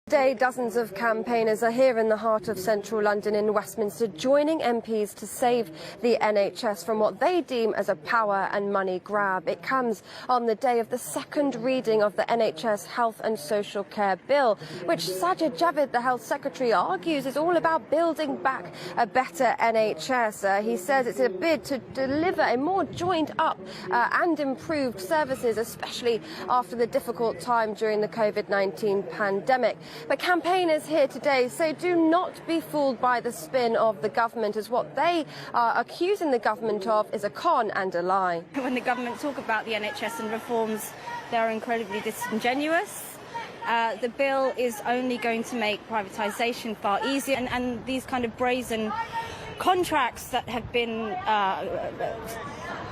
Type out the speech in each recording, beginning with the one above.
Today, dozens of campaigners are here in the heart of central London in Westminster, joining MPs to save the NHS from what they deem as a power and money grab. It comes on the day of the second reading of the NHS Health and Social Care Bill, which Sajid Javid, the Health Secretary, argues is all about building back a better NHS. He says it's a bid to deliver a more joined-up and improved services, especially after the difficult time during the COVID-19 pandemic. But campaigners here today say do not be fooled by the spin of the government, as what they are accusing the government of is a con and a lie. When the government talk about the NHS and reforms, they're incredibly disingenuous. The bill is only going to make privatisation far easier, and these kind of brazen contracts that have been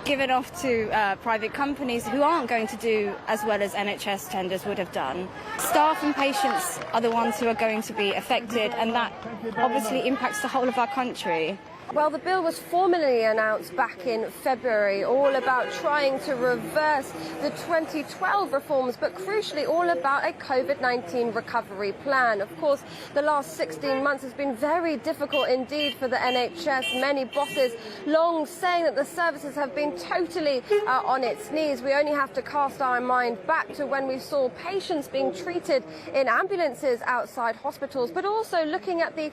given off to private companies who aren't going to do as well as NHS tenders would have done. Staff and patients are the ones who are going to be affected, and that obviously impacts the whole of our country. Well, the bill was formally announced back in February, all about trying to reverse the 2012 reforms, but crucially all about a COVID-19 recovery plan. Of course, the last 16 months has been very difficult indeed for the NHS. Many bosses long saying that the services have been totally on its knees. We only have to cast our mind back to when we saw patients being treated in ambulances outside hospitals, but also looking at the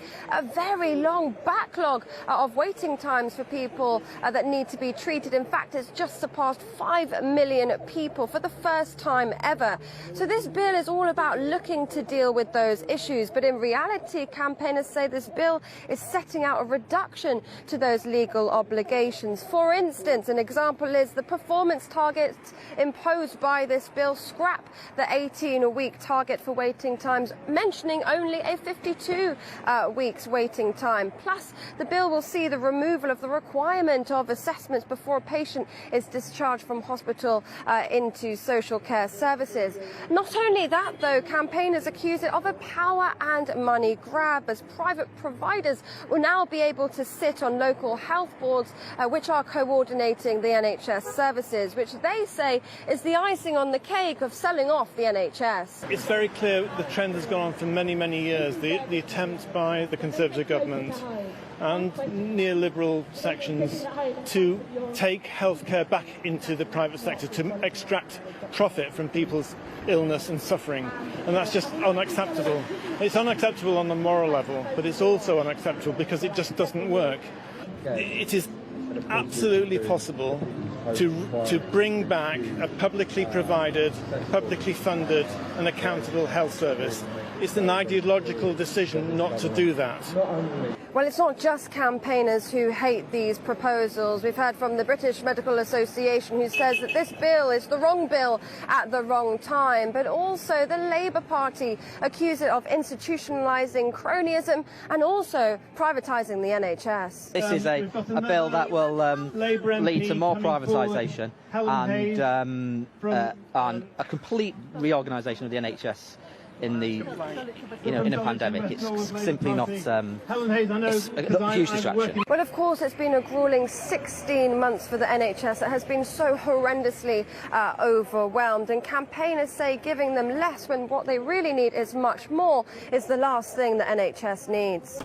very long backlog of waiting times for people that need to be treated. In fact, it's just surpassed 5 million people for the first time ever. So this bill is all about looking to deal with those issues. But in reality, campaigners say this bill is setting out a reduction to those legal obligations. For instance, an example is the performance targets imposed by this bill scrap the 18-week target for waiting times, mentioning only a 52 weeks waiting time. Plus, the bill will see the removal of the requirement of assessments before a patient is discharged from hospital into social care services. Not only that, though, campaigners accuse it of a power and money grab, as private providers will now be able to sit on local health boards which are coordinating the NHS services, which they say is the icing on the cake of selling off the NHS. It's very clear the trend has gone on for many, many years. The attempt by the Conservative government and neoliberal sections to take healthcare back into the private sector, to extract profit from people's illness and suffering. And that's just unacceptable. It's unacceptable on the moral level, but it's also unacceptable because it just doesn't work. It is absolutely possible to bring back a publicly provided, publicly funded and accountable health service. It's an ideological decision not to do that. Well, it's not just campaigners who hate these proposals. We've heard from the British Medical Association, who says that this bill is the wrong bill at the wrong time, but also the Labour Party accuse it of institutionalising cronyism and also privatising the NHS. This is a bill that will lead to more privatisation and a complete reorganisation of the NHS in the in a pandemic. It's simply not it's a huge distraction. Well, of course, it's been a gruelling 16 months for the NHS that has been so horrendously overwhelmed, and campaigners say giving them less when what they really need is much more is the last thing the NHS needs.